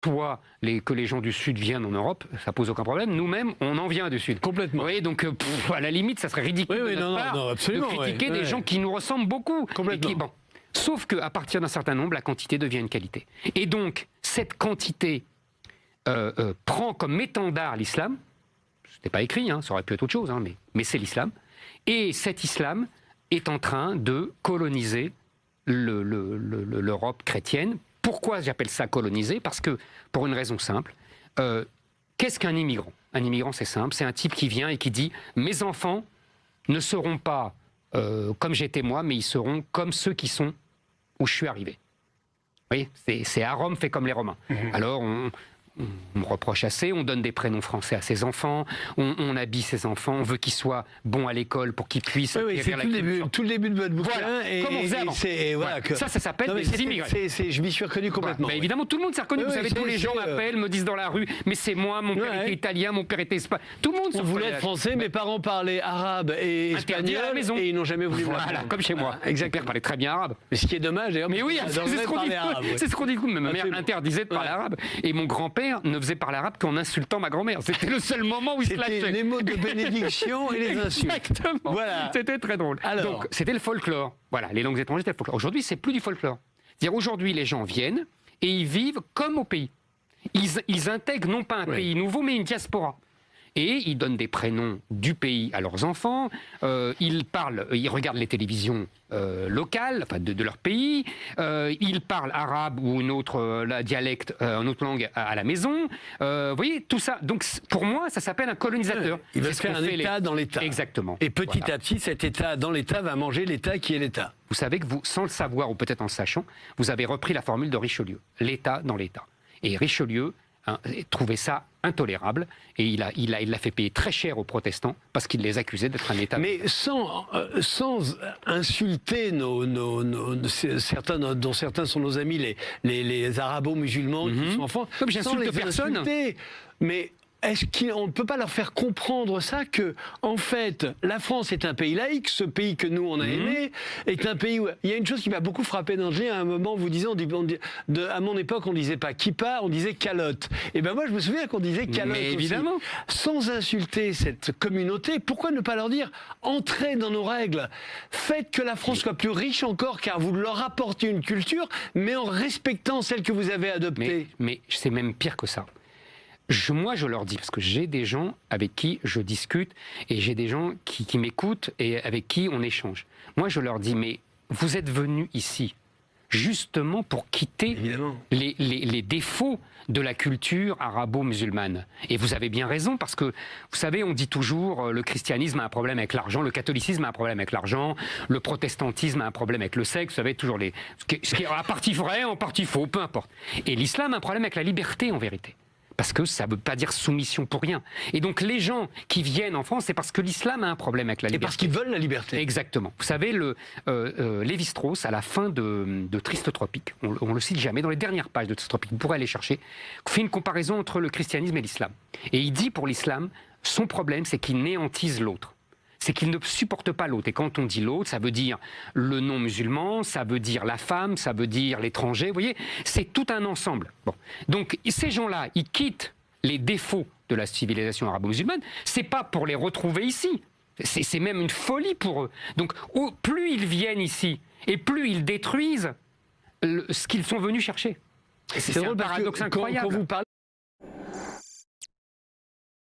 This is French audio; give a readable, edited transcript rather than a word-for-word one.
toi, que les gens du Sud viennent en Europe, ça pose aucun problème. Nous-mêmes, on en vient du Sud. Complètement. Vous voyez, donc, à la limite, ça serait ridicule de notre part de critiquer des gens qui nous ressemblent beaucoup. Complètement. Sauf qu'à partir d'un certain nombre, la quantité devient une qualité. Et donc, cette quantité prend comme étendard l'islam. Ce n'était pas écrit, ça aurait pu être autre chose, mais c'est l'islam. Et cet islam est en train de coloniser l'Europe chrétienne. Pourquoi j'appelle ça coloniser? Parce que, pour une raison simple, qu'est-ce qu'un immigrant? Un immigrant, c'est simple, c'est un type qui vient et qui dit « Mes enfants ne seront pas comme j'étais moi, mais ils seront comme ceux qui sont où je suis arrivé. » Vous voyez, c'est à Rome fait comme les Romains. Alors, on me reproche assez, on donne des prénoms français à ses enfants, on habille ses enfants, on veut qu'ils soient bons à l'école pour qu'ils puissent acquérir la culture. Tout le début de votre bouquin. Voilà. Comme on faisait avant. Ça s'appelle des immigrés. Je m'y suis reconnu complètement. Bah, évidemment, tout le monde s'est reconnu. Vous savez, tous les gens m'appellent, me disent dans la rue, mais c'est moi, mon père était italien, mon père était espagnol. Tout le monde On voulait être français, mes parents parlaient arabe et espagnol, et ils n'ont jamais voulu me Voilà, comme chez moi. Exactement. Mon père parlait très bien arabe. Mais ce qui est dommage, d'ailleurs. Mais oui, c'est ce qu'on dit. Ma mère interdisait de parler arabe. Et mon grand-père ne faisait parler arabe qu'en insultant ma grand-mère. C'était le seul moment où il se lâchait. C'était les mots de bénédiction et les insultes. Exactement. Voilà. C'était très drôle. Alors. Donc, c'était le folklore. Voilà, les langues étrangères, c'était le folklore. Aujourd'hui, c'est plus du folklore. C'est-à-dire, aujourd'hui, les gens viennent et ils vivent comme au pays. Ils intègrent non pas un pays nouveau, mais une diaspora. Et ils donnent des prénoms du pays à leurs enfants, ils regardent les télévisions locales, enfin de leur pays, ils parlent arabe ou une autre dialecte, une autre langue à la maison. Vous voyez, tout ça. Donc pour moi, ça s'appelle un colonisateur. Il va se faire un État dans l'État. Exactement. Et petit à petit, cet État dans l'État va manger l'État qui est l'État. Vous savez que vous, sans le savoir ou peut-être en le sachant, vous avez repris la formule de Richelieu, l'État dans l'État. Et Richelieu trouvait ça intolérable et il l'a fait payer très cher aux protestants parce qu'il les accusait d'être un État. Mais sans insulter certains, dont certains sont nos amis, les arabo-musulmans qui sont en France, comme j'insulte personne. Insulter, mais est-ce qu'on ne peut pas leur faire comprendre ça, que en fait, la France est un pays laïque, ce pays que nous on a aimé, est un pays où il y a une chose qui m'a beaucoup frappé d'Angers à un moment, vous disiez, à mon époque on disait pas kippa, on disait calotte. Et ben moi je me souviens qu'on disait calotte. Mais évidemment. Aussi. Sans insulter cette communauté, pourquoi ne pas leur dire entrez dans nos règles, faites que la France soit plus riche encore, car vous leur apportez une culture, mais en respectant celle que vous avez adoptée. Mais c'est même pire que ça. Moi, je leur dis, parce que j'ai des gens avec qui je discute et j'ai des gens qui m'écoutent et avec qui on échange. Moi, je leur dis, mais vous êtes venus ici justement pour quitter les défauts de la culture arabo-musulmane. Et vous avez bien raison, parce que, vous savez, on dit toujours le christianisme a un problème avec l'argent, le catholicisme a un problème avec l'argent, le protestantisme a un problème avec le sexe, vous savez, toujours ce qui est en partie vrai, en partie faux, peu importe. Et l'islam a un problème avec la liberté, en vérité. Parce que ça ne veut pas dire soumission pour rien. Et donc les gens qui viennent en France, c'est parce que l'islam a un problème avec la liberté. Et parce qu'ils veulent la liberté. Exactement. Vous savez, Lévi-Strauss, à la fin de Triste Tropique, on ne le cite jamais, dans les dernières pages de Triste Tropique, vous pourrez aller chercher, fait une comparaison entre le christianisme et l'islam. Et il dit pour l'islam, son problème, c'est qu'il néantise l'autre. C'est qu'il ne supporte pas l'autre. Et quand on dit l'autre, ça veut dire le non-musulman, ça veut dire la femme, ça veut dire l'étranger. Vous voyez, c'est tout un ensemble. Bon. Donc ces gens-là, ils quittent les défauts de la civilisation arabo-musulmane. C'est pas pour les retrouver ici. C'est même une folie pour eux. Donc plus ils viennent ici et plus ils détruisent ce qu'ils sont venus chercher. C'est un paradoxe incroyable. Quand vous parlez